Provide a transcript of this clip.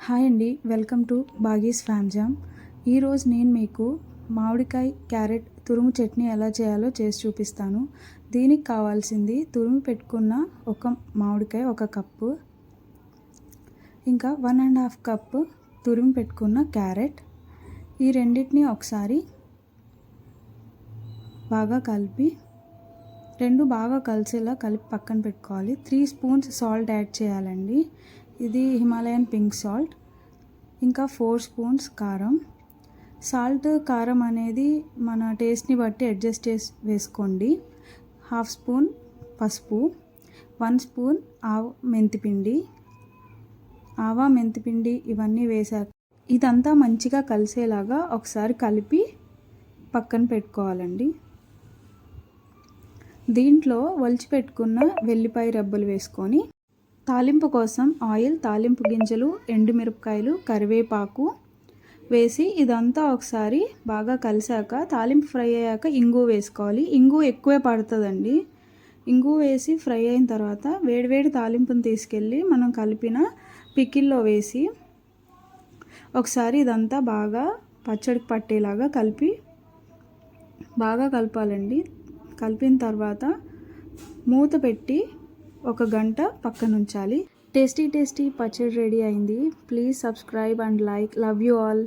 Hi అండి, welcome to బాగీస్ ఫ్యామ్ jam. ఈరోజు నేను మీకు మామిడికాయ క్యారెట్ తురుము చట్నీ ఎలా చేయాలో చేసి చూపిస్తాను. దీనికి కావాల్సింది తురుము పెట్టుకున్న ఒక మామిడికాయ 1 కప్పు, ఇంకా 1.5 కప్పు తురుము పెట్టుకున్న క్యారెట్. ఈ రెండింటిని ఒకసారి బాగా కలిపి బాగా కలిసేలా కలిపి పక్కన పెట్టుకోవాలి. 3 స్పూన్స్ సాల్ట్ యాడ్ చేయాలండి. ఇది హిమాలయన్ పింక్ సాల్ట్. ఇంకా 4 స్పూన్స్ కారం. సాల్ట్ కారం అనేది మన టేస్ట్ని బట్టి అడ్జస్ట్ చేసి వేసుకోండి. 1/2 స్పూన్ పసుపు, 1 స్పూన్ మెంతిపిండి, మెంతిపిండి ఇవన్నీ వేసాక ఇదంతా మంచిగా కలిసేలాగా ఒకసారి కలిపి పక్కన పెట్టుకోవాలండి. దీంట్లో ఒలిచి పెట్టుకున్న వెల్లిపాయ రెబ్బలు వేసుకొని తాలింపు కోసం ఆయిల్, తాలింపు గింజలు, ఎండుమిరపకాయలు, కరివేపాకు వేసి ఇదంతా ఒకసారి బాగా కలిసాక తాలింపు ఫ్రై అయ్యాక ఇంగు వేసుకోవాలి. ఇంగు ఎక్కువే పడుతుందండి. ఇంగు వేసి ఫ్రై అయిన తర్వాత వేడివేడి తాలింపుని తీసుకెళ్ళి మనం కలిపిన పికిల్లో వేసి ఒకసారి ఇదంతా బాగా పచ్చడికి పట్టేలాగా బాగా కలపాలండి. కలిపిన తర్వాత మూత పెట్టి 1 గంట పక్కన ఉంచాలి. టేస్టీ పచ్చడి రెడీ అయింది. Please subscribe and like. Love you all.